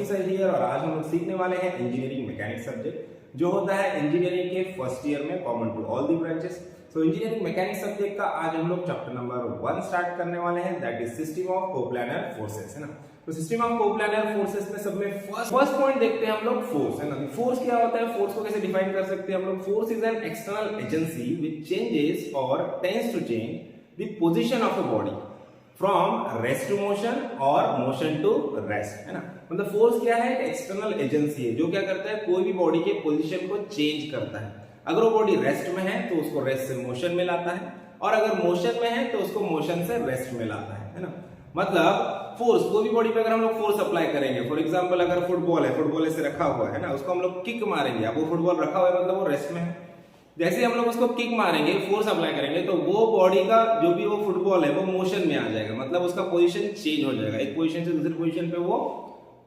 Sir here और आज हम लोग सीखने वाले हैं इंजीनियरिंग मैकेनिक्स सब्जेक्ट जो होता है इंजीनियरिंग के फर्स्ट ईयर में common to all the branches. So engineering mechanics subject का आज हम लोग चैप्टर नंबर 1 स्टार्ट करने वाले हैं, that is system of coplanar forces, है ना। तो सिस्टम ऑफ कोप्लानर फोर्सेस में सब में फर्स्ट पॉइंट देखते हैं हम लोग फोर्स, है ना। फोर्स क्या होता है, फोर्स को कैसे डिफाइन कर सकते हैं हम लोग। Force is an external agency which changes or tends to change the position of a body from rest to motion or motion to rest, है ना। मतलब फोर्स क्या है, एक एक्सटर्नल एजेंसी है जो क्या करता है, कोई भी बॉडी के पोजीशन को चेंज करता है। अगर वो बॉडी रेस्ट में है तो उसको रेस्ट से मोशन में लाता है, और अगर मोशन में है तो उसको मोशन से रेस्ट में लाता है ना। मतलब फोर्स, कोई भी बॉडी पे अगर हम लोग फोर्स अप्लाई करेंगे, फॉर एग्जांपल अगर फुटबॉल है, फुटबॉल ऐसे रखा हुआ है ना, उसको हम लोग किक मारेंगे, अब वो फुटबॉल रखा हुआ है मतलब वो रेस्ट में है। जैसे हम लोग उसको किक मारेंगे, फोर्स अप्लाई करेंगे, तो वो बॉडी का जो भी वो फुटबॉल है वो मोशन में आ जाएगा, मतलब उसका पोजीशन चेंज हो जाएगा, एक पोजीशन से दूसरी पोजीशन पे वो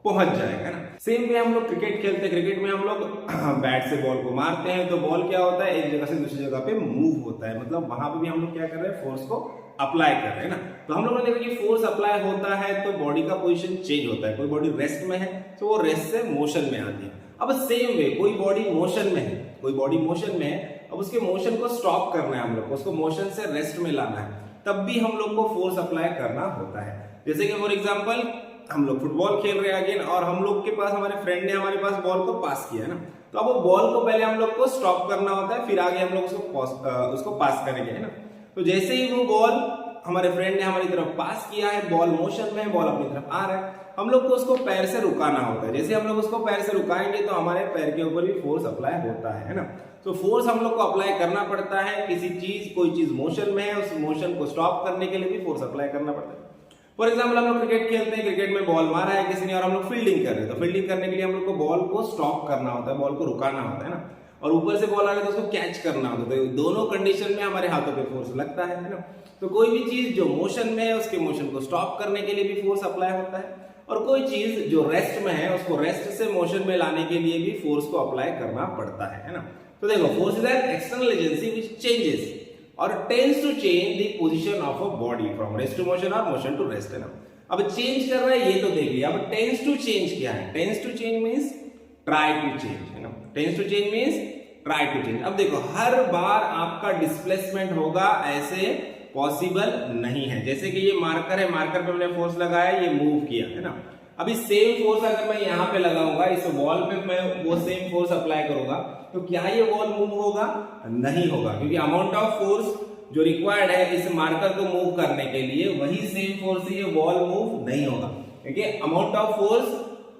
पहुंच जाएगा, है ना। सेम वे हम लोग क्रिकेट खेलते हैं, क्रिकेट में हम लोग बैट से बॉल को मारते हैं, तो बॉल क्या होता है, एक जगह से दूसरी जगह पे मूव होता है, मतलब वहां पे भी हम लोग क्या कर रहे हैं, फोर्स को अप्लाई कर रहे हैं ना। तो हम लोगों ने देखा कि फोर्स अप्लाई होता है तो बॉडी का पोजीशन चेंज होता है। कोई बॉडी रेस्ट में है तो वो रेस्ट से मोशन में आती है। अब सेम वे कोई बॉडी मोशन में है, कोई बॉडी मोशन में है, अब उसके मोशन को स्टॉप करना है हम लोग को, उसको मोशन से रेस्ट में लाना है, तब भी हम लोग को फोर्स अप्लाई करना होता है। जैसे कि फॉर एग्जांपल हम लोग फुटबॉल खेल रहे हैं अगेन, और हम लोग के पास, हमारे फ्रेंड ने हमारे पास बॉल को पास किया है ना, तो अब वो बॉल को पहले हम लोग को स्टॉप करना होता है, फिर आगे हम लोग उसको पास करेंगे, है ना। तो जैसे ही वो बॉल हमारे फ्रेंड ने हमारी तरफ पास किया है, बॉल मोशन में है, बॉल अपनी तरफ आ रहा है, हम लोग को उसको पैर से रुकाना होता है। जैसे हम लोग उसको पैर से रुकाएंगे तो हमारे पैर के ऊपर भी फोर्स अप्लाई होता है ना। तो फोर्स हम लोग को अप्लाई करना पड़ता है, किसी चीज, कोई चीज मोशन में है, उस मोशन को स्टॉप करने के लिए भी फोर्स अप्लाई करना पड़ता है। फॉर एग्जाम्पल हम लोग क्रिकेट खेलते हैं, क्रिकेट में बॉल मारा है किसी ने और हम लोग फील्डिंग कर रहे हैं, तो फील्डिंग करने के लिए हम लोग को बॉल को स्टॉप करना होता है, बॉल को रुकाना होता है ना, और ऊपर से बॉल आ रहा है तो उसको कैच करना होता है। तो दोनों कंडीशन में हमारे हाथों पे फोर्स लगता है ना। तो कोई भी चीज जो मोशन में है उसके मोशन को स्टॉप करने के लिए भी फोर्स अप्लाई होता है, और कोई चीज जो रेस्ट में है उसको रेस्ट से मोशन में लाने के लिए भी फोर्स को अप्लाई करना पड़ता है ना। तो देखो, force is an external agency which changes or tends to change the position of a body from rest to motion or motion to rest, है ना। अब चेंज कर रहा है ये तो देख लिया, अब टेंड्स टू चेंज क्या है। Tends to change means try to change, है ना। Tends to change means try to change. अब देखो, हर बार आपका डिस्प्लेसमेंट होगा ऐसे पॉसिबल नहीं है। जैसे कि ये मार्कर है, मार्कर पे मैंने फोर्स लगाया, ये मूव किया, है ना। अभी सेम फोर्स अगर मैं यहाँ पे लगाऊंगा, इस वॉल पे मैं वो सेम फोर्स अप्लाई करूंगा, तो क्या ये वॉल मूव होगा? नहीं होगा, क्योंकि अमाउंट ऑफ फोर्स जो रिक्वायर्ड है इस मार्कर को मूव करने के लिए, वही सेम फोर्स से ये वॉल मूव नहीं होगा, क्योंकि अमाउंट ऑफ फोर्स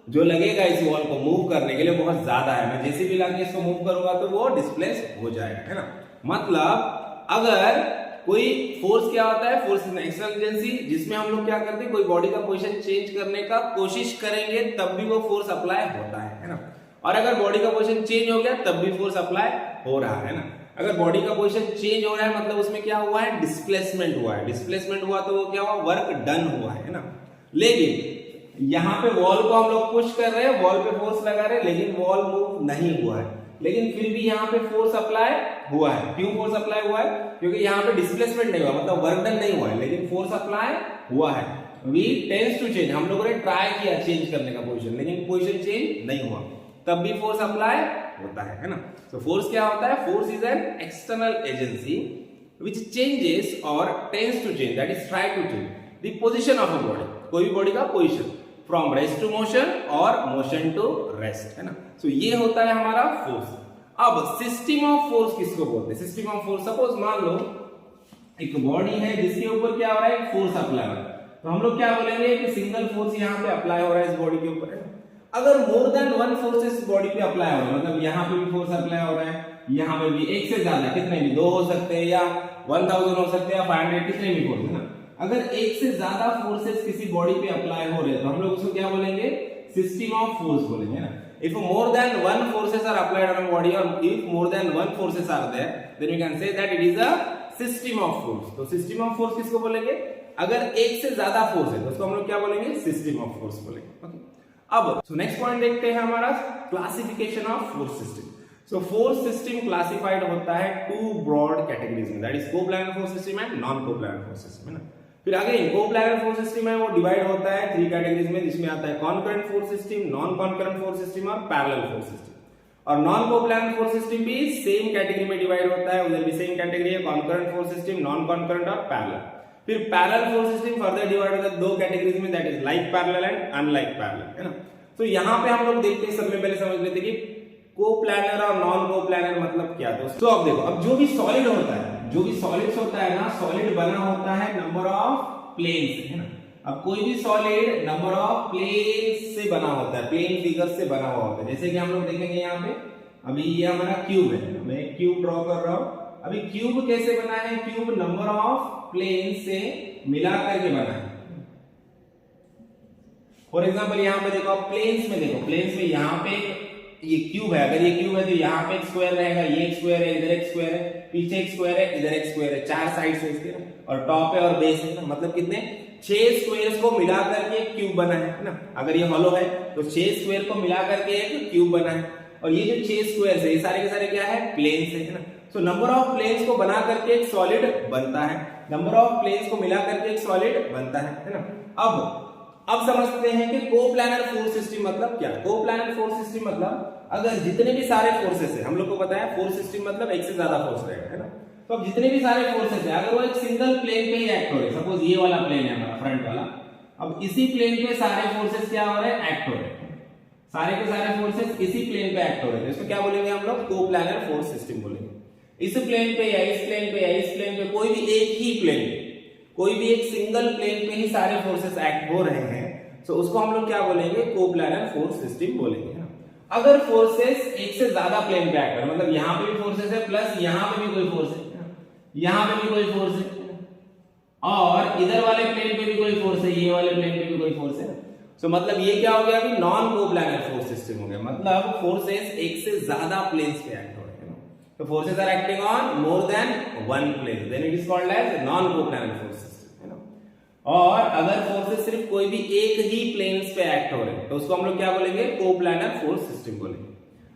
जो लगेगा इस वॉल को मूव करने के लिए बहुत ज्यादा है। मैं जैसे भी लाके इसको मूव करूंगा तो वो डिस्प्लेस हो जाएगा, है ना। मतलब अगर कोई फोर्स क्या होता है, force is an external agency जिसमें हम लोग क्या करते हैं, कोई बॉडी का पोजीशन चेंज करने का कोशिश करेंगे तब भी वो फोर्स अप्लाई होता है ना। और अगर बॉडी का पोजीशन चेंज हो गया तब भी फोर्स अप्लाई हो रहा है ना। अगर बॉडी का पोजीशन चेंज हो रहा है मतलब उसमें क्या हुआ है, डिस्प्लेसमेंट हुआ है। डिस्प्लेसमेंट हुआ तो वो क्या हुआ, वर्क डन हुआ है ना। लेकिन यहाँ पे वॉल को हम लोग पुश कर रहे हैं, वॉल पे फोर्स लगा रहे हैं, लेकिन वॉल मूव नहीं हुआ है, लेकिन फिर भी यहाँ पे फोर्स अप्लाई हुआ है। क्यों फोर्स अप्लाई हुआ है? क्योंकि यहाँ पे डिस्प्लेसमेंट नहीं हुआ, मतलब वर्क डन नहीं हुआ है, लेकिन फोर्स अप्लाई हुआ है। वी टेंड्स टू चेंज, हम लोगों ने ट्राई किया चेंज करने का पोजीशन, लेकिन पोजीशन चेंज नहीं हुआ, तब भी फोर्स अप्लाई होता है ना। तो फोर्स क्या होता है, force is an external agency which changes or tends to change, that is try to change the position of a body, कोई भी बॉडी का position from rest to motion or motion to rest, है ना। सो ये होता है हमारा force. अब सिस्टम ऑफ फोर्स किसको बोलते हैं? सिस्टम ऑफ फोर्स, सपोज मान लो एक बॉडी है जिसके ऊपर क्या हो रहा है, फोर्स अप्लाई हो रहा है, तो हम लोग क्या बोलेंगे कि सिंगल फोर्स यहाँ पे अप्लाई हो रहा है इस बॉडी के ऊपर, है। अगर मोर देन वन फोर्स इस बॉडी पे अप्लाई हो रहा है, मतलब यहाँ पे भी फोर्स अप्लाई हो रहा है, यहाँ पे भी, एक से ज्यादा, कितने भी, 2 हो सकते हैं या 1000 हो सकते हैं या 500, कितने भी फोर्स, है ना। अगर एक से ज्यादा फोर्सेस किसी बॉडी पे अप्लाई हो रहे हैं तो हम लोग उसको क्या बोलेंगे, सिस्टम ऑफ फोर्स बोलेंगे ना। If more than one forces are applied on a body, or if more than one forces are there, then we can say that it is a system of force. तो system of force किसको बोलेंगे? अगर एक से ज्यादा force है तो उसको हम लोग क्या बोलेंगे, सिस्टम ऑफ फोर्स बोलेंगे। ओके, अब नेक्स्ट पॉइंट देखते हैं हमारा classification of force system. So force system classified होता है 2 ब्रॉड कैटेगरीज में, that is coplanar force system and non coplanar force system, है ना। फिर आगे कोप्लानर फोर्स सिस्टम है वो डिवाइड होता है 3 कैटेगरीज में, जिसमें आता है concurrent force system, non concurrent force system और पैरेलल फोर्स सिस्टम। और नॉन कोप्लानर फोर्स सिस्टम भी सेम कैटेगरी में डिवाइड होता है, उधर भी सेम कैटेगरी है, concurrent force system, non concurrent और पैरेलल। फिर parallel force system further divide होता है 2 कैटेगरीज में, that is like parallel and unlike parallel, है ना। तो यहाँ पे हम लोग देखते हैं, सबसे पहले समझ लेते हैं कि कोप्लानर और नॉन कोप्लानर मतलब क्या। तो अब देखो, अब जो भी सॉलिड होता है, जो भी सॉलिड्स होता है ना, सॉलिड बना होता है नंबर ऑफ प्लेन से, है ना। अब कोई भी सॉलिड नंबर ऑफ प्लेन से बना होता है, प्लेन फिगर से बना हुआ होता है। जैसे कि हम लोग देखेंगे यहाँ पे, अभी ये हमारा क्यूब है, मैं क्यूब ड्रॉ कर रहा हूं। अभी क्यूब कैसे बना है, क्यूब नंबर ऑफ प्लेन से मिला करके बना है। फॉर एग्जाम्पल यहाँ पे देखो, प्लेन्स में देखो, प्लेन्स में यहाँ पे ये क्यूब है, अगर ये क्यूब है तो यहाँ पे एक स्क्वायर रहेगा, ये एक स्क्वायर है, इधर एक स्क्वायर है, पीछे एक स्क्वायर है, इधर एक स्क्वायर है, 4 साइड से इसके, और टॉप है और बेस है, मतलब कितने 6 स्क्वायर्स को मिला करके एक क्यूब बना है ना। अगर ये हॉलो है तो 6 स्क्वायर को मिला करके एक क्यूब बना है, और ये जो 6 स्क्वायर्स है ये सारे के सारे क्या है, प्लेन्स है ना। सो नंबर ऑफ प्लेन्स को बना करके एक सॉलिड बनता है, नंबर ऑफ प्लेन्स को मिला करके एक सॉलिड बनता है ना। अब समझते हैं कि कोप्लानर फोर्स सिस्टम मतलब क्या। कोप्लानर फोर्स सिस्टम मतलब अगर जितने भी सारे फोर्सेस है, हम लोग को पता है फोर्स सिस्टम मतलब एक से ज्यादा फोर्स रहेगा, है ना। तो अब जितने भी सारे फोर्सेस है, अगर वो एक सिंगल प्लेन पे ही एक्ट हो रहे, सपोज ये वाला प्लेन है हमारा फ्रंट वाला, अब इसी प्लेन पे सारे फोर्सेस क्या हो रहे हैं, एक्ट हो रहे हैं, सारे के सारे फोर्सेस इसी प्लेन पे एक्ट हो रहे हैं। इसको क्या बोलेंगे हम लोग, कोप्लानर फोर्स सिस्टम बोलेंगे। इस प्लेन पे या इस प्लेन पे या इस प्लेन पे, कोई भी एक ही प्लेन पे, कोई भी एक सिंगल प्लेन पे ही सारे फोर्सेस एक्ट हो रहे हैं, तो उसको हम लोग क्या बोलेंगे, कोप्लानर फोर्स सिस्टम बोलेंगे। अगर फोर्सेस एक से ज्यादा प्लेन पे एक्ट कर, मतलब यहाँ पे भी फोर्सेस है प्लस यहाँ पे भी कोई फोर्स है, यहाँ पे भी कोई फोर्स है, और इधर वाले प्लेन पे भी कोई फोर्स है, ये वाले प्लेन पे भी कोई फोर्स है, तो मतलब ये क्या हो गया, अभी नॉन कोप्लानर फोर्स सिस्टम हो गया। मतलब फोर्सेस एक से ज्यादा प्लेन्स पे एक्ट हो रहे हैं, तो forces are acting on more than one plane, then it is called as non coplanar force system. और अगर फोर्सेस सिर्फ कोई भी एक ही प्लेन्स पे एक्ट हो रहे हैं, तो उसको हम लोग क्या बोलेंगे, कोप्लानर फोर्स सिस्टम बोलेंगे।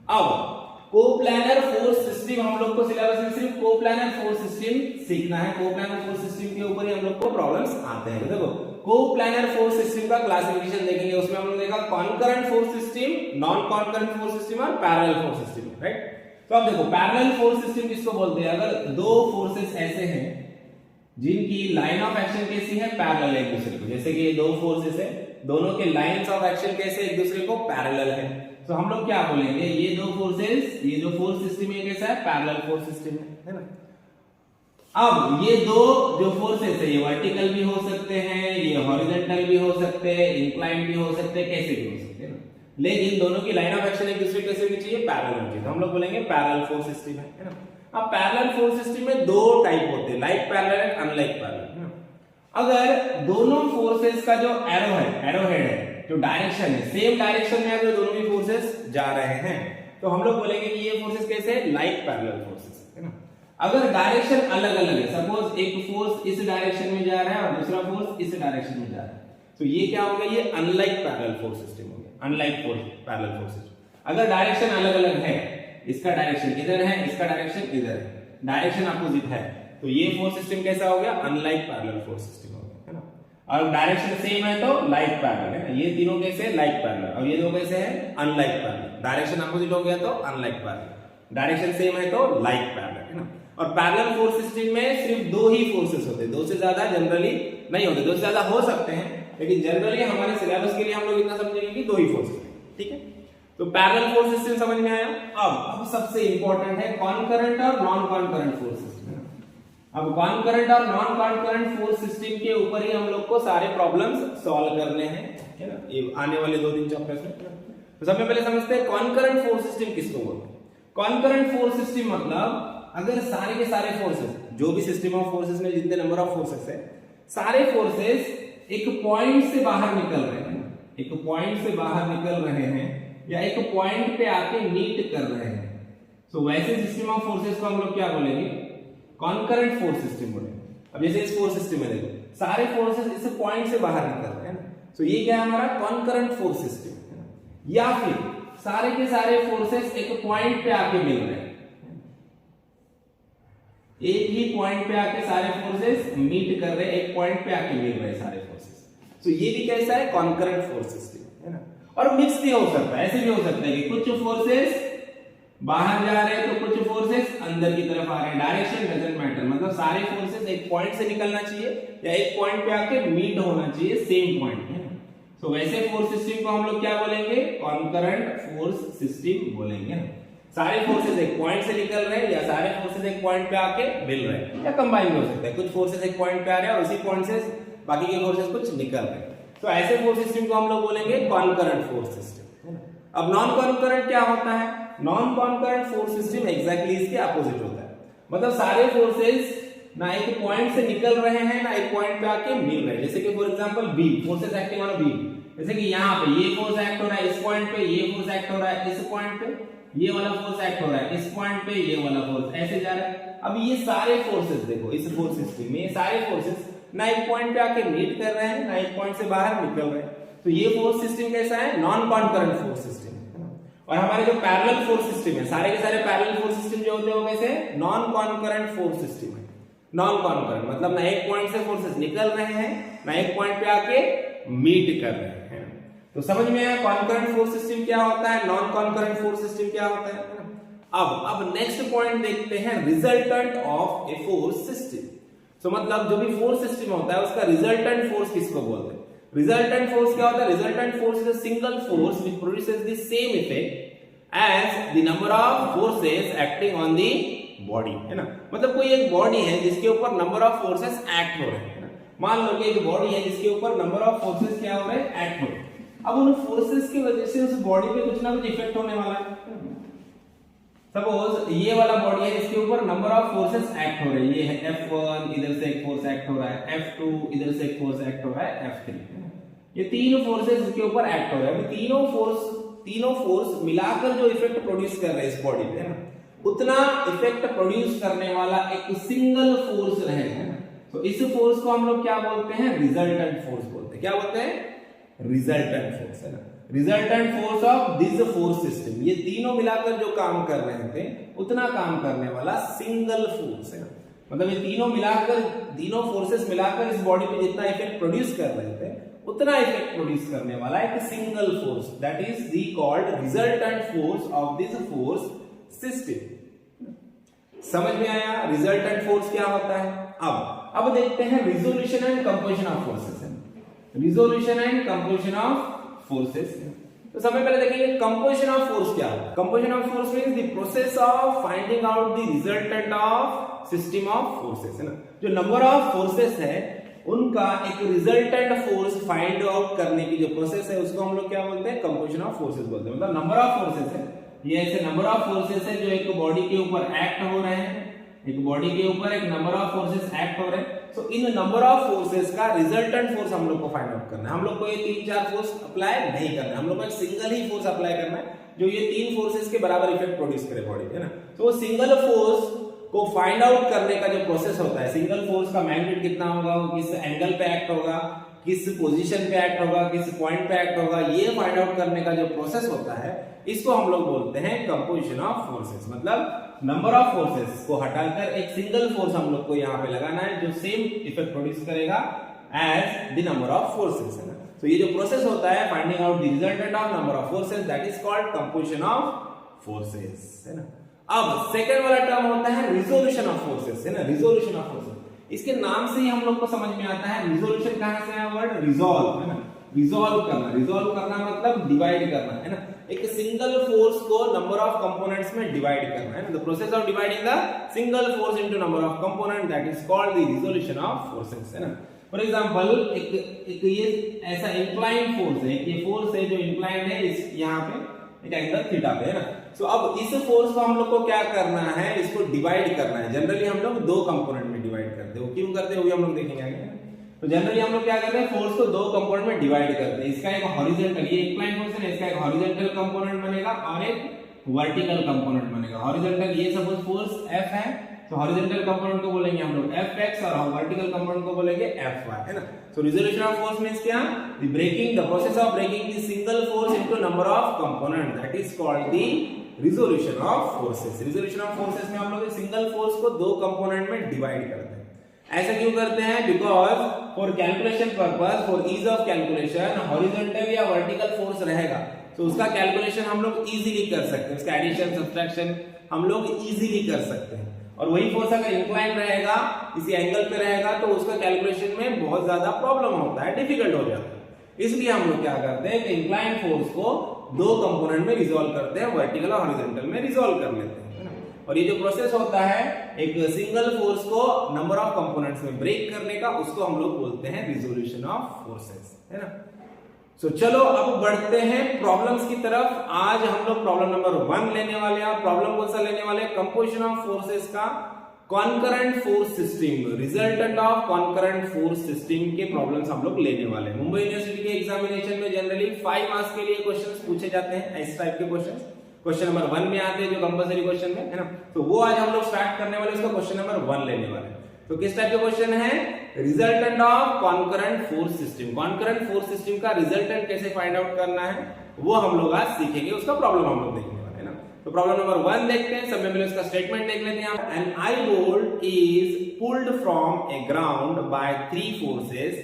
अब कोप्लानर फोर्स सिस्टम हम लोग को सिलेबस में सिर्फ कोप्लानर फोर्स सिस्टम सीखना है, कोप्लानर फोर्स सिस्टम के ऊपर ही हम लोग को प्रॉब्लम्स आते हैं। देखो कोप्लानर फोर्स सिस्टम का क्लासिफिकेशन देखेंगे, उसमें हम लोग देखा concurrent force system, non concurrent force system और पैरेलल फोर्स सिस्टम, राइट। तो अब देखो पैरेलल फोर्स सिस्टम किसको बोलते हैं, अगर दो फोर्सेस ऐसे हैं जिनकी लाइन ऑफ एक्शन कैसी है, पैरेलल एक दूसरे को, जैसे कि ये दो फोर्सेस है, दोनों के लाइंस ऑफ एक्शन कैसे एक दूसरे को पैरेलल है, तो हम लोग क्या बोलेंगे, ये दो फोर्सेस, ये जो फोर्स सिस्टम है कैसा है, पैरेलल फोर्स सिस्टम है ना। अब ये दो जो फोर्सेस है, ये वर्टिकल भी हो सकते हैं, ये हॉरिजॉन्टल भी हो सकते हैं, इंक्लाइंड भी हो सकते हैं, कैसे भी हो सकते हैं ना, लेकिन दोनों की लाइन ऑफ एक्शन एक दूसरे कैसे होनी चाहिए, पैरेलल होनी चाहिए, तो हम लोग बोलेंगे पैरेलल फोर्स सिस्टम है ना। अब पैरेलल फोर्स सिस्टम में दो टाइप होते हैं, like parallel and unlike parallel. अगर दोनों फोर्सेस का जो एरो है, एरो हेड है, जो डायरेक्शन है, सेम डायरेक्शन में अगर दोनों भी फोर्सेस जा रहे हैं, तो हम लोग बोलेंगे कि ये फोर्सेस कैसे है, लाइक पैरेलल फोर्सेस है ना। अगर डायरेक्शन अलग अलग है, सपोज एक फोर्स इस डायरेक्शन में जा रहा है और दूसरा फोर्स इस डायरेक्शन में जा रहा है, तो ये क्या हो गया, ये अनलाइक पैरेलल फोर्स सिस्टम हो गया, अनलाइक पैरेलल फोर्स सिस्टम। अगर डायरेक्शन अलग अलग है, इसका डायरेक्शन इधर है, इसका डायरेक्शन इधर है, डायरेक्शन अपोजिट है, तो ये फोर्स सिस्टम कैसा हो गया, अनलाइक पैरेलल फोर्स सिस्टम हो गया, है ना। और डायरेक्शन सेम है तो लाइक पैरेलल है ना, ये तीनों कैसे लाइक पैरेलल, और ये दो कैसे है, अनलाइक पैरेलल। डायरेक्शन अपोजिट हो गया तो अनलाइक पैरेलल, डायरेक्शन सेम है तो लाइक पैरेलल, है ना। और पैरेलल फोर्स सिस्टम में सिर्फ दो ही फोर्सेस होते हैं, दो से ज्यादा जनरली नहीं होते, दो से ज्यादा हो सकते हैं, लेकिन जनरली हमारे सिलेबस के लिए हम लोग इतना समझेंगे कि दो ही फोर्सेस, ठीक है। तो पैरेलल फोर्स सिस्टम समझ में आया। अब सबसे इंपॉर्टेंट है कॉन्करेंट और नॉन कॉन्करेंट फोर्स सिस्टम। अब कॉन्करेंट और नॉन कॉन्करेंट फोर्स सिस्टम के ऊपर ही हम लोग को सारे प्रॉब्लम्स सॉल्व करने हैं, है ना, ये आने वाले 2-3 चैप्टर्स में। तो सबसे पहले समझते हैं कॉन्करेंट फोर्स सिस्टम किसको बोलते हैं। कॉन्करेंट फोर्स सिस्टम मतलब अगर सारे के सारे फोर्सेस, जो भी सिस्टम ऑफ फोर्सेस में जितने नंबर ऑफ फोर्सेस है, सारे फोर्सेस एक पॉइंट से बाहर निकल रहे हैं, एक पॉइंट से बाहर निकल रहे हैं या एक पॉइंट पे आके मीट कर रहे हैं, तो वैसे सिस्टम ऑफ फोर्सेस को हम लोग क्या बोलेंगे, कॉन्करेंट फोर्स सिस्टम बोलेंगे। अब जैसे इस फोर्स सिस्टम में देखो सारे फोर्सेस इस पॉइंट से बाहर निकल रहे हैं, तो ये क्या है हमारा कॉन्करेंट फोर्स सिस्टम, है ना। या फिर सारे के सारे फोर्सेस एक पॉइंट पे आके मिल रहे हैं, एक ही पॉइंट पे आके सारे फोर्सेस मीट कर रहे हैं, एक पॉइंट पे आके मिल रहे हैं सारे फोर्सेस। तो ये भी कैसा है, कॉन्करेंट फोर्स सिस्टम है ना। और मिक्स भी हो सकता है, ऐसे भी हो सकता है कि कुछ फोर्सेस बाहर जा रहे हैं तो कुछ फोर्सेस अंदर की तरफ आ रहे हैं, डायरेक्शन डजंट मैटर, मतलब सारे फोर्सेस एक पॉइंट से निकलना चाहिए या एक पॉइंट पे आके मीट होना चाहिए सेम पॉइंट है। तो वैसे फोर्स सिस्टम को हम लोग क्या बोलेंगे, कॉन्करेंट फोर्स सिस्टम बोलेंगे ना। सारे फोर्सेस एक पॉइंट से निकल रहे हैं या सारे फोर्सेस एक पॉइंट पे आके मिल रहे हैं, या कंबाइन हो सकता है, कुछ फोर्सेस एक पॉइंट पे आ रहे हैं और उसी पॉइंट से बाकी के फोर्सेस कुछ निकल रहे हैं। तो ऐसे फोर्स सिस्टम को हम लोग बोलेंगे कॉन्करेंट फोर्स सिस्टम है ना। अब नॉन कॉन्करेंट क्या होता है, non concurrent force system exactly इसके अपोजिट होता है, मतलब सारे फोर्सेस ना एक पॉइंट से निकल रहे हैं ना एक पॉइंट पे आके मिल रहे हैं। जैसे कि for example beam, forces acting on a beam, जैसे कि यहाँ पे ये फोर्स एक्ट हो रहा है इस पॉइंट पे, ये फोर्स एक्ट हो रहा है इस पॉइंट पे, ये वाला फोर्स एक्ट हो रहा है इस पॉइंट पे, ये वाला फोर्स ऐसे जा रहा है। अब ये सारे फोर्सेस देखो इस फोर्स सिस्टम में, ये सारे फोर्सेस ना एक पॉइंट पे आके मीट कर रहे हैं ना एक पॉइंट से बाहर निकल रहे हैं। तो ये फोर्स सिस्टम कैसा है, नॉन कॉन्करेंट फोर्स सिस्टम। और हमारे जो पैरेलल फोर्स सिस्टम है, सारे के सारे पैरेलल फोर्स सिस्टम जो होते हैं वो कैसे, नॉन कॉन्करेंट फोर्स सिस्टम है। नॉन कॉन्करेंट मतलब ना एक पॉइंट से फोर्सेस निकल रहे हैं ना एक पॉइंट पे आके मीट कर रहे हैं। तो समझ में आया कॉन्करेंट फोर्स सिस्टम क्या होता है, नॉन कॉन्करेंट फोर्स सिस्टम क्या होता है। अब नेक्स्ट पॉइंट देखते हैं, resultant of a force system. तो मतलब जो भी फोर्स सिस्टम होता है उसका रिजल्टेंट फोर्स किसको बोलते हैं। रिजल्टेंट फोर्स क्या होता है, resultant force is a single force which produces the same effect as the number of forces acting on the body, है ना। मतलब कोई एक बॉडी है जिसके ऊपर नंबर ऑफ फोर्सेस एक्ट हो रहे हैं, है ना। मान लो कि एक बॉडी है जिसके ऊपर नंबर ऑफ फोर्सेस क्या हो रहे हैं, एक्ट हो रहे हैं। अब उन फोर्सेस की वजह से उस बॉडी पे कुछ ना कुछ इफेक्ट होने वाला है। सपोज ये वाला बॉडी है जिसके ऊपर नंबर ऑफ फोर्सेस एक्ट हो रहे हैं, ये है F1, इधर से एक फोर्स एक्ट हो रहा है, F2 इधर से एक फोर्स एक्ट हो रहा है, F3, ये तीन फोर्सेस इसके ऊपर एक्ट हो रहे हैं। तीनों फोर्स मिलाकर जो इफेक्ट प्रोड्यूस कर रहे हैं इस बॉडी पे, है ना, उतना इफेक्ट प्रोड्यूस करने वाला एक सिंगल फोर्स रहेगा, है ना। तो इस फोर्स को हम लोग क्या बोलते हैं, रिजल्टेंट फोर्स बोलते हैं। क्या बोलते हैं, रिजल्टेंट फोर्स, है ना। Resultant force of this force system, ये तीनों मिलाकर जो काम कर रहे थे उतना काम करने वाला सिंगल फोर्स, है ना। मतलब ये तीनों फोर्सेस मिलाकर इस बॉडी पे जितना इफेक्ट प्रोड्यूस कर रहे थे उतना इफेक्ट प्रोड्यूस करने वाला एक single force, that is the called resultant force of this force system. समझ में आया रिजल्टेंट फोर्स क्या होता है। अब देखते हैं resolution and composition of forces. Resolution and composition of forces. तो सबसे पहले देखेंगे कंपोजिशन ऑफ फोर्स क्या है। Composition of force means the process of finding out the resultant of system of forces, है ना। जो नंबर ऑफ फोर्सेस है उनका एक रिजल्टेंट फोर्स फाइंड आउट करने की जो प्रोसेस है उसको हम लोग क्या बोलते हैं, कंपोजिशन ऑफ फोर्सेस बोलते हैं। मतलब नंबर ऑफ फोर्सेस है, ये ऐसे नंबर ऑफ फोर्सेस है जो एक बॉडी के ऊपर एक्ट हो रहे हैं, एक बॉडी के ऊपर एक नंबर ऑफ फोर्सेस एक्ट हो रहे हैं। तो इन नंबर ऑफ फोर्सेस का रिजल्टेंट फोर्स हम लोग को फाइंड आउट करना है। हम लोग को ये 3-4 फोर्स अप्लाई नहीं करना है, हम लोग को एक सिंगल ही फोर्स अप्लाई करना है जो ये 3 फोर्सेस के बराबर इफेक्ट प्रोड्यूस करे बॉडी पे, है ना। तो वो सिंगल फोर्स को फाइंड आउट करने का जो प्रोसेस होता है, सिंगल फोर्स का मैग्नीट्यूड कितना होगा, वो किस एंगल पे एक्ट होगा, किस पोजीशन पे एक्ट होगा, किस पॉइंट पे एक्ट होगा, ये फाइंड आउट करने का जो प्रोसेस होता है इसको हम लोग बोलते हैं कंपोजिशन ऑफ फोर्सेस। मतलब नंबर ऑफ फोर्सेस को हटाकर एक सिंगल फोर्स हम लोग को यहाँ पे लगाना है जो सेम इफेक्ट प्रोड्यूस करेगा as the number of forces, है ना। तो ये जो प्रोसेस होता है finding out the resultant of number of forces, that is called composition of forces, है ना। अब सेकंड वाला टर्म होता है रिजोल्यूशन ऑफ फोर्सेस, है ना। रिजोल्यूशन ऑफ फोर्सेस, इसके नाम से ही हम लोग को समझ में आता है रिजोल्यूशन कहां से आया वर्ड, रिजॉल्व, है ना। रिजॉल्व करना मतलब डिवाइड करना, है ना। एक सिंगल फोर्स को नंबर ऑफ कंपोनेंट्स में डिवाइड करना है। The process of dividing the single force into number of component, that is called the resolution of forces, है ना। फॉर एग्जांपल एक ये ऐसा इंक्लाइंड फोर्स है, ये फोर्स है जो इंक्लाइंड है इस यहां पे एक एंगल थीटा पे, है ना। सो अब इस फोर्स को हम लोग को क्या करना है, इसको डिवाइड करना है। जनरली हम लोग 2 कंपोनेंट में डिवाइड करते हैं, वो क्यों करते हैं वो हम लोग देखेंगे आगे। तो जनरली हम लोग क्या करते हैं, फोर्स को 2 कंपोनेंट में डिवाइड करते हैं। इसका एक हॉरिजॉन्टल, ये इंक्लाइंड फोर्स है, इसका एक हॉरिजॉन्टल कंपोनेंट बनेगा और एक वर्टिकल कंपोनेंट बनेगा। हॉरिजॉन्टल ये सपोज फोर्स F है, तो हॉरिजॉन्टल कंपोनेंट को बोलेंगे हम लोग Fx और वर्टिकल कंपोनेंट को बोलेंगे Fy, है ना। So resolution of force means क्या, the process of breaking the single force into two number of component, that is called the resolution of forces. Resolution of forces में हम लोग single force को दो कंपोनेंट में divide करते हैं। ऐसा क्यों करते हैं? Because for calculation purpose, for ease of calculation, horizontal या वर्टिकल फोर्स रहेगा तो उसका कैलकुलेशन हम लोग इजीली कर सकते हैं, उसका एडिशन सब्ट्रैक्शन हम लोग इजीली कर सकते हैं। और वही फोर्स अगर इंक्लाइन रहेगा, किसी एंगल पे रहेगा, तो उसका कैलकुलेशन में बहुत ज्यादा प्रॉब्लम होता है, डिफिकल्ट हो जाता है। इसलिए हम लोग क्या करते हैं कि इंक्लाइन फोर्स को दो कंपोनेंट में रिजॉल्व करते हैं, वर्टिकल और हॉरिजॉन्टल में रिजॉल्व कर लेते हैं। और ये जो प्रोसेस होता है एक सिंगल फोर्स को नंबर ऑफ कंपोनेंट्स में ब्रेक करने का, उसको हम लोग बोलते हैं रिजोल्यूशन ऑफ फोर्सेस, है ना। सो चलो अब बढ़ते हैं प्रॉब्लम्स की तरफ। आज हम लोग प्रॉब्लम नंबर 1 लेने वाले हैं। प्रॉब्लम कौन सा लेने वाले हैं? कंपोजिशन ऑफ फोर्सेस का concurrent force system, resultant of concurrent force system के प्रॉब्लम्स हम लोग लेने वाले हैं। मुंबई यूनिवर्सिटी के एग्जामिनेशन में जनरली 5 मार्क्स के लिए क्वेश्चंस पूछे जाते हैं, इस टाइप के क्वेश्चंस क्वेश्चन नंबर 1 में आते हैं, जो कंपलसरी क्वेश्चन में है ना। तो वो आज हम लोग स्टार्ट करने वाले, उसका क्वेश्चन नंबर 1 लेने वाले हैं। तो किस टाइप के क्वेश्चन है? Resultant of concurrent force system. Concurrent force system का रिजल्टेंट कैसे फाइंड आउट करना है वो हम लोग आज सीखेंगे, उसका प्रॉब्लम हम लोग देखने वाले हैं ना। तो प्रॉब्लम नंबर 1 देखते हैं। सबसे पहले उसका स्टेटमेंट देख लेते हैं। An eye bolt is pulled from a ground by 3 forces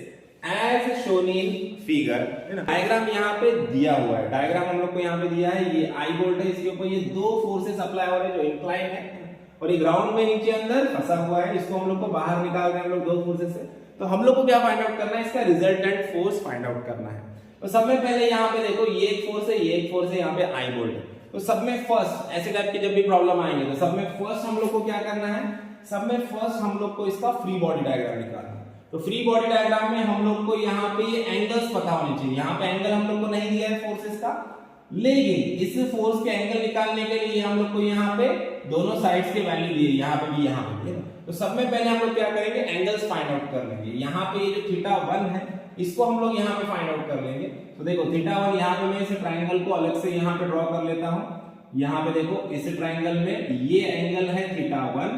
as shown in figure, है ना। डायग्राम यहाँ पे दिया हुआ है, डायग्राम हम लोग को यहाँ पे दिया है। ये आई बोल्ट है, इसके ऊपर ये 2 फोर्सेस अप्लाई हो रहे हैं जो इंक्लाइन है, और ये ग्राउंड में नीचे अंदर फंसा हुआ है। इसको हम लोग को बाहर निकाल रहे हैं हम लोग 2 फोर्सेस से। तो हम लोग को क्या फाइंड आउट करना है? इसका रिजल्टेंट फोर्स फाइंड आउट करना है। तो सब में पहले यहाँ पे देखो, ये एक फोर्स है, ये एक फोर्स है, यहाँ पे आई बोल्ट है। तो सब में फर्स्ट ऐसे टाइप के जब भी प्रॉब्लम आएंगे तो सब में फर्स्ट हम लोग को क्या करना है? सब में फर्स्ट हम लोग को इसका फ्री बॉडी डायग्राम निकालना है। तो फ्री बॉडी डायग्राम में हम लोग को यहाँ पे एंगल्स पता होने चाहिए। यहाँ पे एंगल हम लोग को नहीं दिया है फोर्सेस का, लेकिन इस फोर्स के एंगल निकालने के लिए हम लोग को यहाँ पे दोनों साइड्स के वैल्यू दिए, यहाँ पे भी, यहाँ पे भी। तो सब में पहले हम लोग क्या करेंगे? एंगल्स फाइंड आउट कर लेंगे। यहाँ पे ये जो θ1 है इसको हम लोग यहाँ पे फाइंड आउट कर लेंगे। तो देखो θ1 यहाँ पे मैं इस ट्राइंगल को अलग से यहाँ पे ड्रॉ कर लेता हूँ। यहाँ पे देखो इस ट्राइंगल में ये एंगल है θ1,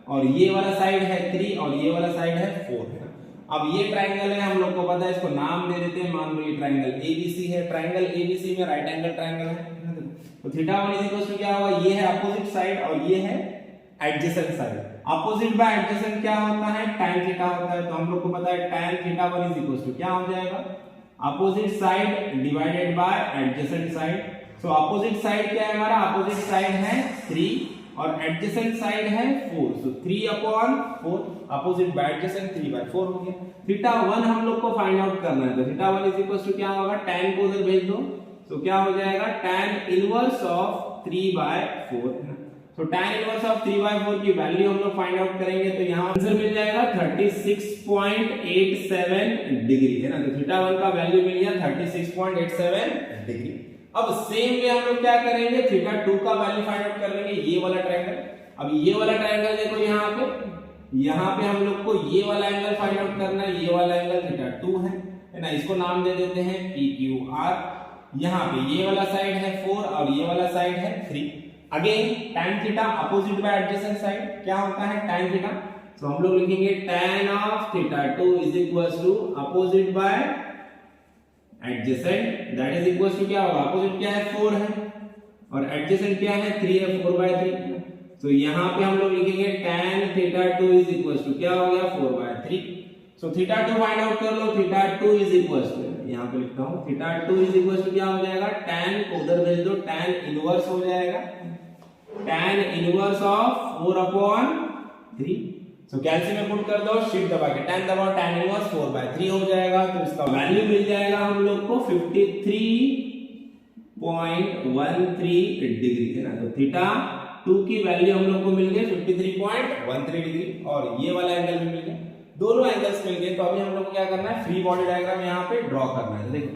और ये वाला साइड है 3 और ये वाला साइड है 4, है ना। अब ये ट्राइंगल है, हम लोग को पता है, इसको नाम दे देते हैं। मान लो ये ट्राइंगल ABC है, ट्राइंगल ABC में राइट एंगल ट्राइंगल है। तो θ1 इज इक्वल टू क्या होगा? ये है अपोजिट साइड और ये है adjacent side. Opposite by adjacent क्या होता है? tan थीटा होता है। तो हम लोग को पता है tan θ1 इज इक्वल टू क्या हो जाएगा? Opposite side divided by adjacent side. So opposite side क्या है हमारा? अपोजिट साइड है 3 और एडजेसेंट साइड है 4। सो 3/4 अपोजिट बाय एडजेसेंट 3/4 हो गया। θ1 हम लोग को फाइंड आउट करना है। तो θ1 इज इक्वल टू क्या होगा? tan को उधर भेज दो तो क्या हो जाएगा? tan inverse of 3/4। तो tan इनवर्स ऑफ 3/4 की वैल्यू हम लोग फाइंड आउट करेंगे, तो यहाँ आंसर मिल जाएगा 36.87 डिग्री, है ना। तो θ1 का वैल्यू मिल गया 36.87 डिग्री। अब सेम वे हम लोग क्या करेंगे? θ2 का वैल्यू फाइंड आउट कर लेंगे, ये वाला ट्रायंगल। अब ये वाला ट्रायंगल देखो, यहाँ पे हम लोग को ये वाला एंगल फाइंड आउट करना है। ये वाला एंगल θ2 है ना। इसको नाम दे देते हैं PQR। यहाँ पे ये वाला साइड है 4 और ये वाला साइड है 3। Again tan theta opposite by adjacent side क्या होता है? tan theta. तो हम लोग लिखेंगे tan of θ2 is equal to opposite by adjacent, that is equal to क्या होगा? अपोजिट क्या है? 4 है और एडजेसेंट क्या है? 3 है, 4/3। तो यहाँ पे हम लोग लिखेंगे tan θ2 इज इक्वल टू क्या हो गया? 4/3। सो θ2 फाइंड आउट कर लो। θ2 इज इक्वल टू, यहाँ पे लिखता हूँ, θ2 इज इक्वल टू क्या हो जाएगा? tan को उधर भेज दो, tan इनवर्स हो जाएगा, tan इनवर्स ऑफ 4/3। सो कैलसी में पुट कर दो, शिफ्ट दबा के tan दबाओ, tan इनवर्स 4/3 हो जाएगा। तो इसका वैल्यू मिल जाएगा हम लोग को 53.13 डिग्री, है ना। तो θ2 की वैल्यू हम लोग को मिल गई 53.13 डिग्री और ये वाला एंगल भी मिल गया, दोनों एंगल्स मिल गए। तो अभी हम लोग को क्या करना है? फ्री बॉडी डायग्राम यहाँ पे ड्रॉ करना है। देखो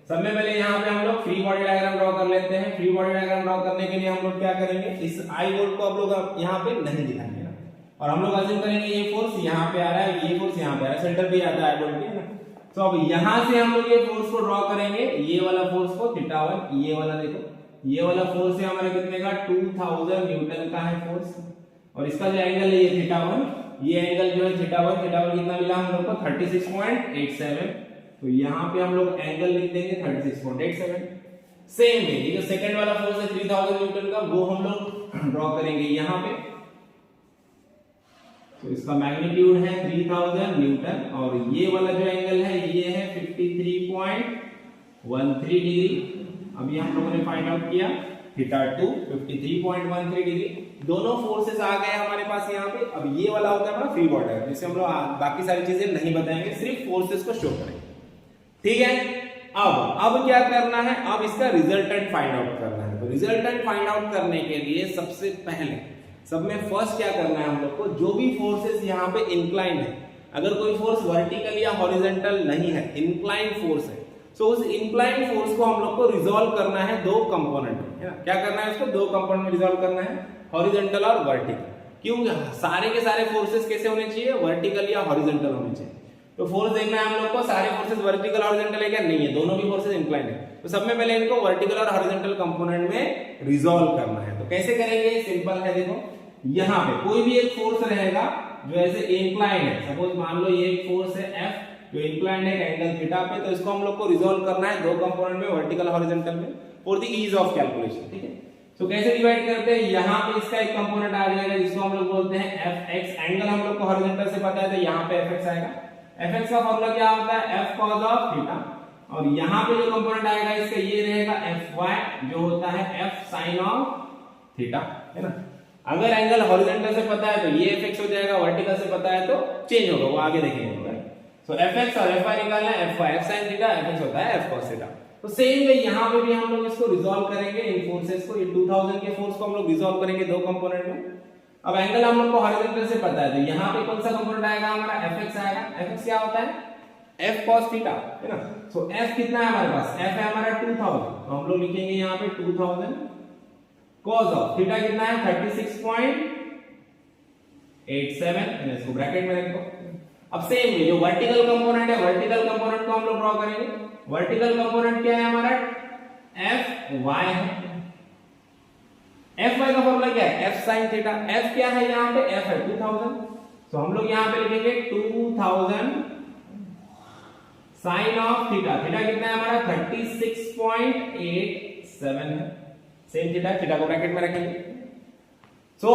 सब में पहले यहाँ पे हम लोग फ्री बॉडी डायग्राम ड्रॉ कर लेते हैं। फ्री बॉडी डायग्राम ड्रॉ करने के लिए हम लोग क्या करेंगे? इस आई बोल्ट को आप लोग यहाँ पे नहीं दिखाएंगे ना, और हम लोग अज्यूम करेंगे ये फोर्स यहाँ पे आ रहा है, ये फोर्स यहाँ पे आ रहा है, सेंटर पे आता है आई बोल्ट के ना। तो अब यहाँ से हम लोग ये फोर्स को ड्रॉ करेंगे, ये वाला फोर्स को θ1, ये वाला देखो, ये वाला फोर्स है हमारा कितने का? 2000 न्यूटन का है फोर्स, और इसका जो एंगल है ये θ1, ये एंगल जो है θ1 कितना मिला हम लोग को? 36.87। तो यहाँ पे हम लोग एंगल लिख देंगे 36.87। सेम वे ये जो सेकंड वाला फोर्स है 3000 न्यूटन का वो हम लोग ड्रॉ करेंगे यहाँ पे। तो इसका मैग्नीट्यूड है 3000 न्यूटन और ये वाला जो एंगल है ये है 53.13 डिग्री। अभी हम लोगों ने फाइंड आउट किया थीटा 2 53.13 डिग्री। दोनों फोर्सेस आ गए हमारे पास यहाँ पे। अब ये वाला होता है हमारा फ्री बॉडी जिससे हम लोग बाकी सारी चीजें नहीं बताएंगे, सिर्फ फोर्सेस को शो करेंगे, ठीक है। अब क्या करना है, अब इसका रिजल्टेंट फाइंड आउट करना है। तो रिजल्टेंट फाइंड आउट करने के लिए सबसे पहले सब में फर्स्ट क्या करना है हम लोग को, जो भी फोर्सेस यहाँ पे इंक्लाइन है, अगर कोई फोर्स वर्टिकल या हॉरिजॉन्टल नहीं है, इंक्लाइन फोर्स है, तो उस इंक्लाइन फोर्स को हम लोग को रिजॉल्व करना है दो कंपोनेंट में, है ना। क्या करना है, उसको दो कंपोनेंट में रिजॉल्व करना है, हॉरिजॉन्टल और वर्टिकल। क्यों, सारे के सारे फोर्सेस कैसे होने चाहिए, वर्टिकल या हॉरिजॉन्टल होने चाहिए। तो फोर्स देखना है हम लोग को, सारे फोर्सेस वर्टिकल हॉरिजॉन्टल है क्या, नहीं है, दोनों भी फोर्सेस इंक्लाइन है। तो सब में पहले इनको वर्टिकल और हॉरिजॉन्टल कंपोनेंट में रिजॉल्व करना है। तो कैसे करेंगे, सिंपल है, देखो यहाँ पे कोई भी एक फोर्स रहेगा जो ऐसे इंक्लाइन है, सपोज मान लो ये एक फोर्स है F जो इंक्लाइन है एंगल थीटा पे, तो इसको हम लोग को रिजॉल्व करना है दो कंपोनेंट में, वर्टिकल हॉरिजॉन्टल में, for the ease of calculation, ठीक है। तो कैसे डिवाइड करते हैं, यहाँ पे इसका एक कंपोनेंट आ जाएगा जिसको हम लोग बोलते हैं Fx, एंगल हम लोग को हॉरिजॉन्टल से पता है तो यहाँ पे Fx आएगा। Fx का फॉर्मूला क्या होता है, F cos of थीटा, और यहाँ पे जो कंपोनेंट आएगा इसका ये रहेगा Fy जो होता है F sin of थीटा, है ना। अगर एंगल हॉरिजॉन्टल से पता है तो ये Fx हो जाएगा, वर्टिकल से पता है तो चेंज होगा, वो आगे देखेंगे। सो Fx और Fy निकालना है, Fy F sin theta, Fx होता है F cos थीटा। तो सेम वे यहाँ पे भी हम लोग इसको रिजॉल्व करेंगे, इन फोर्सेस को, ये 2000 के फोर्स को हम लोग रिजॉल्व करेंगे दो कंपोनेंट में। अब एंगल हम लोग को हॉरिजॉन्टल से पता है तो यहाँ पे कौन सा कंपोनेंट आएगा हमारा, Fx आएगा। Fx क्या होता है, F cos थीटा, है ना। सो F कितना है हमारे पास, F है हमारा 2000, तो हम लोग लिखेंगे यहाँ पे 2000 cos of थीटा कितना है 36.87, इसको ब्रैकेट में रखो। अब सेम वे जो वर्टिकल कंपोनेंट है, वर्टिकल कंपोनेंट को हम लोग ड्रॉ करेंगे। वर्टिकल कंपोनेंट क्या है हमारा, Fy है। Fy का फॉर्मूला क्या है, F sin थीटा। F क्या है यहाँ पे, F है 2000, तो हम लोग यहाँ पे लिखेंगे 2000 sin of थीटा। थीटा कितना है हमारा 36.87 है, सेम थीटा, थीटा को ब्रैकेट में रखेंगे। सो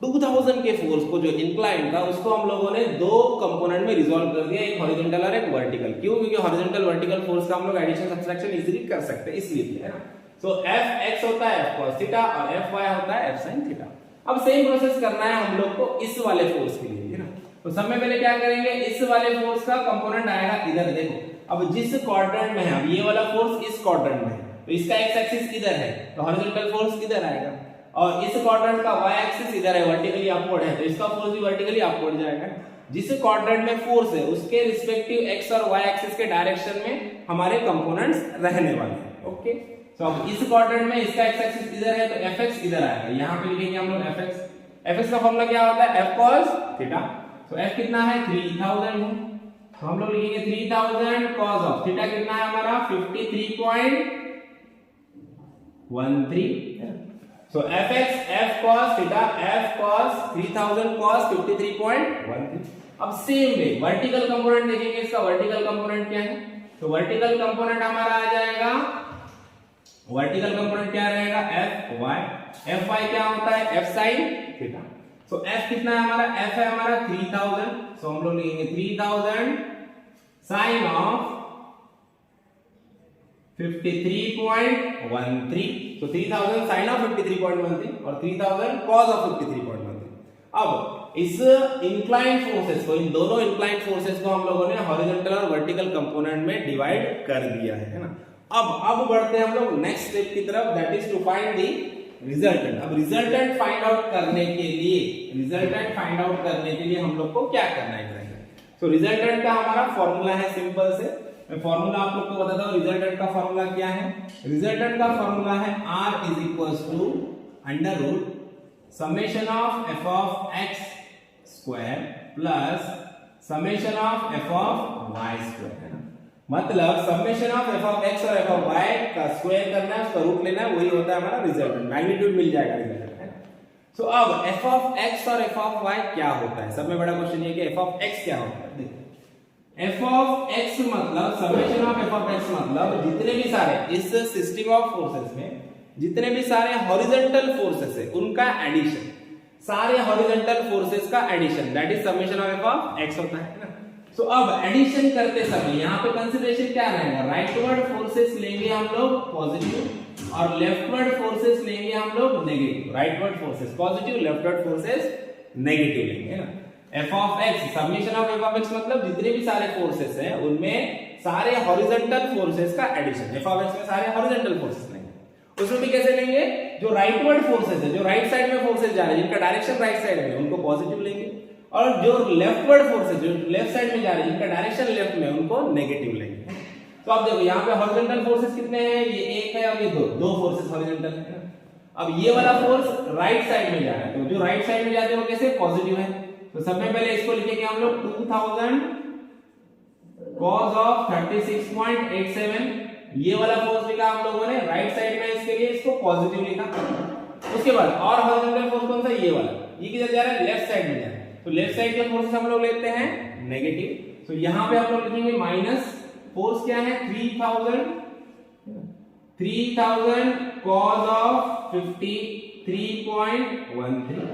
2000 के फोर्स को जो इंक्लाइन था उसको हम लोगों ने दो कंपोनेंट में रिजॉल्व कर दिया, एक हॉरिजॉन्टल और एक वर्टिकल। क्यों, क्योंकि हॉरिजॉन्टल वर्टिकल फोर्स का हम लोग एडिशन सब्ट्रैक्शन इजीली कर सकते हैं, इसलिए, है ना। सो Fx होता है F cos थीटा और Fy होता है F sin थीटा। अब सेम प्रोसेस करना है हम लोग को इस वाले फोर्स के लिए, है ना। तो सब में पहले क्या करेंगे, इस वाले फोर्स का कंपोनेंट आएगा इधर, देखो अब जिस क्वाड्रेंट में है, अब ये वाला फोर्स इस क्वाड्रेंट में है तो इसका एक्स एक्सिस इधर है, तो हॉरिजॉन्टल फोर्स इधर आएगा, और इस क्वाड्रेंट का y एक्सिस इधर है, वर्टिकली अपवर्ड है, तो इसका फोर्स भी वर्टिकली अपवर्ड जाएगा। जिस क्वाड्रेंट में फोर्स है उसके रिस्पेक्टिव x और y एक्सिस के डायरेक्शन में हमारे कंपोनेंट्स रहने वाले हैं, ओके। सो अब इस क्वाड्रेंट में इसका x एक्सिस इधर है तो Fx इधर आएगा, यहां पे लिखेंगे हम लोग Fx। Fx का फॉर्मूला क्या होता है, F cos थीटा। सो F कितना है 3000 है, तो हम लोग लिखेंगे 3000 cos of थीटा कितना है हमारा 53.13। So Fx F cos theta, F cos 3000 cos 53.13। अब सेम वे वर्टिकल कंपोनेंट देखेंगे, इसका वर्टिकल कंपोनेंट क्या है, तो वर्टिकल कंपोनेंट हमारा आ जाएगा, वर्टिकल कंपोनेंट क्या रहेगा Fy। Fy क्या होता है F sin थीटा। सो F कितना है हमारा, F है हमारा 3000, सो हम लोग लिखेंगे 3000 sin of 53.13। तो 3000 sin of 53.13 और 3000 cos of 53.13। अब इस इंक्लाइन फोर्सेस को, इन दोनों इंक्लाइन फोर्सेस को हम लोगों ने हॉरिजॉन्टल और वर्टिकल कंपोनेंट में डिवाइड कर दिया है ना। अब बढ़ते हैं हम लोग नेक्स्ट स्टेप की तरफ, that is to find the resultant. अब रिजल्टेंट फाइंड आउट करने के लिए हम लोग को क्या करना है, सो रिजल्टेंट का हमारा फॉर्मूला है, सिंपल से मैं फॉर्मूला आप लोग को बताता हूं। रिजल्टेंट का फॉर्मूला क्या है, रिजल्टेंट का फॉर्मूला है R is equals to under root summation of f of x square plus summation of f of y square, है ना। मतलब summation of f of x और f ऑफ y का स्क्वायर करना है, उसका रूट लेना है, वही होता है हमारा रिजल्टेंट, मैग्नीट्यूड मिल जाएगा रिजल्टेंट, है ना। सो अब f ऑफ x और f ऑफ y क्या होता है, सब में बड़ा क्वेश्चन ये कि f ऑफ x क्या होता है। देखो एफ ऑफ एक्स मतलब summation of F of x मतलब जितने भी सारे इस सिस्टम ऑफ फोर्सेस में जितने भी सारे हॉरिजॉन्टल फोर्सेस है उनका एडिशन, सारे हॉरिजॉन्टल फोर्सेस का addition, that is summation of F of X होता है ना। तो अब एडिशन करते समय यहाँ पे कंसीडरेशन क्या रहेगा, राइटवर्ड फोर्सेस लेंगे हम लोग पॉजिटिव और लेफ्टवर्ड फोर्सेस लेंगे हम लोग negative. Rightward forces positive, leftward forces negative लेंगे ना। F of x summation of F of x मतलब जितने भी सारे फोर्सेस हैं उनमें सारे हॉरिजॉन्टल फोर्सेस का एडिशन, एफ ऑफ एक्स में सारे हॉरिजॉन्टल फोर्सेस लेंगे। उसमें भी कैसे लेंगे, जो राइटवर्ड फोर्सेस है, जो राइट साइड में फोर्सेस जा रहे हैं जिनका डायरेक्शन राइट साइड में उनको पॉजिटिव लेंगे, और जो लेफ्टवर्ड फोर्सेस जो लेफ्ट साइड में जा रहे हैं जिनका डायरेक्शन लेफ्ट में उनको नेगेटिव लेंगे। तो आप देखो यहाँ पे हॉरिजॉन्टल फोर्सेस कितने हैं, ये एक है और ये दो फोर्सेस हॉरिजॉन्टल है। अब ये वाला फोर्स राइट साइड में जा रहा है, तो जो राइट साइड में जाते हैं वो कैसे पॉजिटिव है। तो सबसे पहले इसको लिखेंगे हम लोग 2000 cos ऑफ 36.87, ये वाला फोर्स लिखा हम लोगों ने राइट साइड में, इसके लिए इसको पॉजिटिव लिखा। उसके बाद और हॉरिजॉन्टल फोर्स कौन सा, ये वाला, ये किधर जा रहा है, लेफ्ट साइड में जा रहा है, तो लेफ्ट साइड के फोर्सेस हम लोग लेते हैं नेगेटिव। तो यहां पे हम लोग लिखेंगे माइनस, फोर्स क्या है 3000 cos ऑफ 53.13,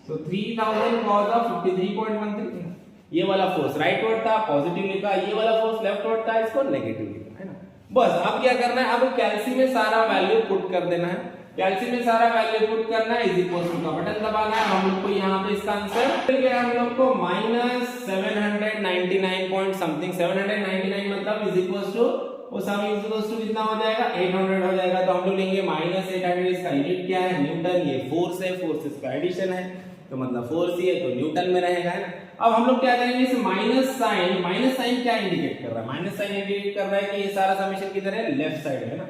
तो 3000 cos ऑफ 53.13, ये वाला फोर्स राइटवर्ड था पॉजिटिव लिखा, ये वाला फोर्स लेफ्टवर्ड था इसको नेगेटिव लिखा, है ना। बस अब क्या करना है, अब कैल्सी में सारा वैल्यू पुट कर देना है, कैल्सी में सारा वैल्यू पुट करना है, इज इक्वल टू का बटन दबाना है। हम लोग को यहाँ पे इसका आंसर मिल गया हम लोग को -799 पॉइंट समथिंग, 799 मतलब इज इक्वल टू वो सम इज इक्वल टू कितना हो जाएगा 800 हो जाएगा। तो हम लोग लेंगे -800, इसका यूनिट क्या है न्यूटन, ये फोर्स है, फोर्सेस का एडिशन है तो मतलब फोर्स ही है तो न्यूटन में रहेगा, है ना। अब हम लोग क्या करेंगे, इस माइनस साइन क्या इंडिकेट कर रहा है, माइनस साइन इंडिकेट कर रहा है कि ये सारा समेशन किधर है, लेफ्ट साइड है ना।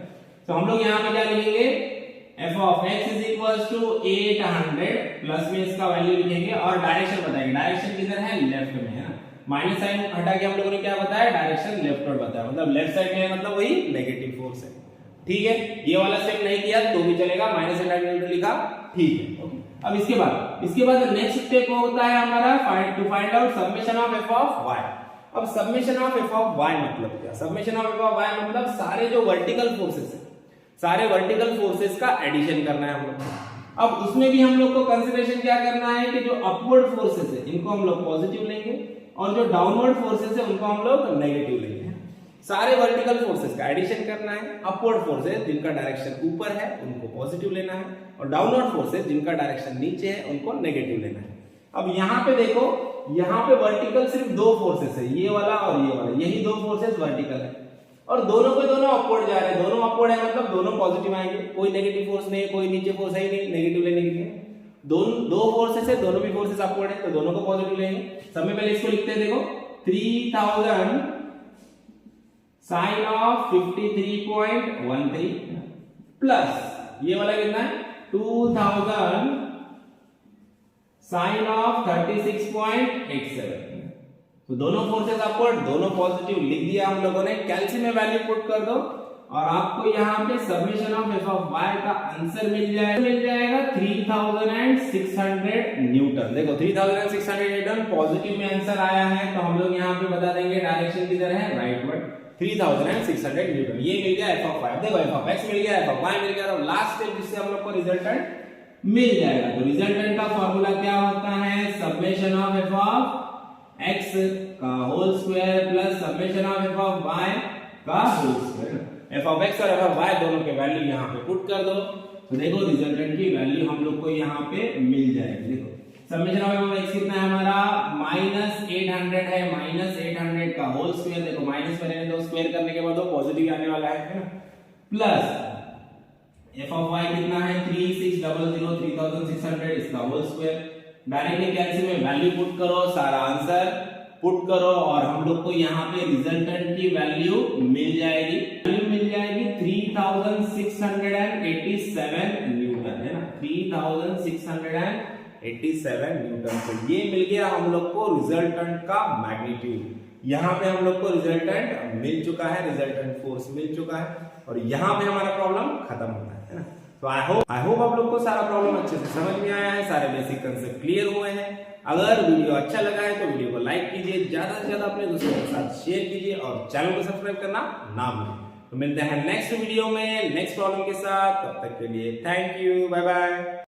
तो हम लोग यहाँ पे क्या लिखेंगे, f of x is equals to 800 plus में इसका वैल्यू लिखेंगे और डायरेक्शन बताएंगे, डायरेक्शन किधर है, लेफ्ट में है ना। माइनस साइन हटा के हम लोगों ने क्या बताया, डायरेक्शन लेफ्टवर्ड बताया, मतलब लेफ्ट साइड में है मतलब वही नेगेटिव फोर्स है, ठीक है। ये वाला स्टेप नहीं किया तो भी चलेगा, -800 लिखा, ठीक है ओके। अब इसके बाद नेक्स्ट स्टेप होता है हमारा to find out summation of f of y। अब summation of f of y मतलब क्या, summation of f of y मतलब सारे जो वर्टिकल फोर्सेस है, सारे वर्टिकल फोर्सेस का एडिशन करना है हम लोग को। अब उसमें भी हम लोग को कंसीडरेशन क्या करना है कि जो अपवर्ड फोर्सेस है इनको हम लोग पॉजिटिव लेंगे और जो डाउनवर्ड फोर्सेस है उनको हम लोग नेगेटिव लेंगे। सारे वर्टिकल फोर्सेस का एडिशन करना है, अपवर्ड फोर्सेस जिनका डायरेक्शन ऊपर है उनको पॉजिटिव लेना है और डाउनवर्ड फोर्सेस जिनका डायरेक्शन नीचे है उनको नेगेटिव लेना है। अब यहाँ पे देखो, यहाँ पे वर्टिकल सिर्फ दो फोर्सेस है, ये वाला और ये वाला, यही दो फोर्सेस वर्टिकल है और दोनों पे दोनों अपवर्ड जा रहे हैं, दोनों अपवर्ड है मतलब दोनों पॉजिटिव आएंगे, कोई नेगेटिव फोर्स नहीं है, कोई नीचे फोर्स है ही नहीं नेगेटिव लेने के लिए। दो फोर्सेस है, दोनों भी फोर्सेस अपवर्ड है तो दोनों को पॉजिटिव लेंगे। सब में पहले इसको लिखते हैं, देखो 3000 साइन ऑफ 53.13 प्लस ये वाला कितना है 2000 साइन ऑफ 36.87, तो दोनों फोर्सेस अपवर्ड, दोनों पॉजिटिव लिख दिया हम लोगों ने। कैल्सी में वैल्यू पुट कर दो और आपको यहाँ पे summation of f of y का आंसर मिल जाएगा 3600 न्यूटन। देखो 3600 न्यूटन पॉजिटिव में आंसर आया है तो हम लोग यहाँ पे बता देंगे डायरेक्शन किधर है, राइटवर्ड, 3600 न्यूटन। ये मिल गया f of y, देखो f of x मिल गया, f of y मिल गया, तो लास्ट स्टेप जिससे हम लोग को रिजल्टेंट मिल जाएगा। तो रिजल्टेंट का फॉर्मूला क्या होता है, summation of f of x का whole square plus summation of f of y का whole square. f of x और f of y दोनों के वैल्यू यहाँ पे पुट कर दो तो देखो रिजल्टेंट की वैल्यू हम लोग को यहाँ पे मिल जाएगी। देखो summation of f of x कितना है हमारा -800 है, -800 का होल स्क्वायर, देखो माइनस में रहने दो, स्क्वायर करने के बाद वो पॉजिटिव आने वाला है ना, प्लस f of y कितना है 3600 इसका होल स्क्वायर। डायरेक्टली कैल्सी में वैल्यू पुट करो, सारा आंसर पुट करो और हम लोग को यहाँ पे रिजल्टेंट की वैल्यू मिल जाएगी, 3687 न्यूटन है ना, 3687 न्यूटन। तो ये मिल गया हम लोग को रिजल्टेंट का मैग्नीट्यूड। यहाँ पे हम लोग को रिजल्टेंट मिल चुका है, रिजल्टेंट फोर्स मिल चुका है और यहाँ पे हमारा प्रॉब्लम खत्म होता है ना। तो आई होप आप लोग को सारा प्रॉब्लम अच्छे से समझ में आया है, सारे बेसिक कंसेप्ट क्लियर हुए हैं। अगर वीडियो अच्छा लगा है तो वीडियो को लाइक कीजिए, ज्यादा से ज्यादा अपने दोस्तों के साथ शेयर कीजिए और चैनल को सब्सक्राइब करना ना भूलें। तो मिलते हैं नेक्स्ट वीडियो में नेक्स्ट प्रॉब्लम के साथ, तब तक के लिए थैंक यू, बाय बाय।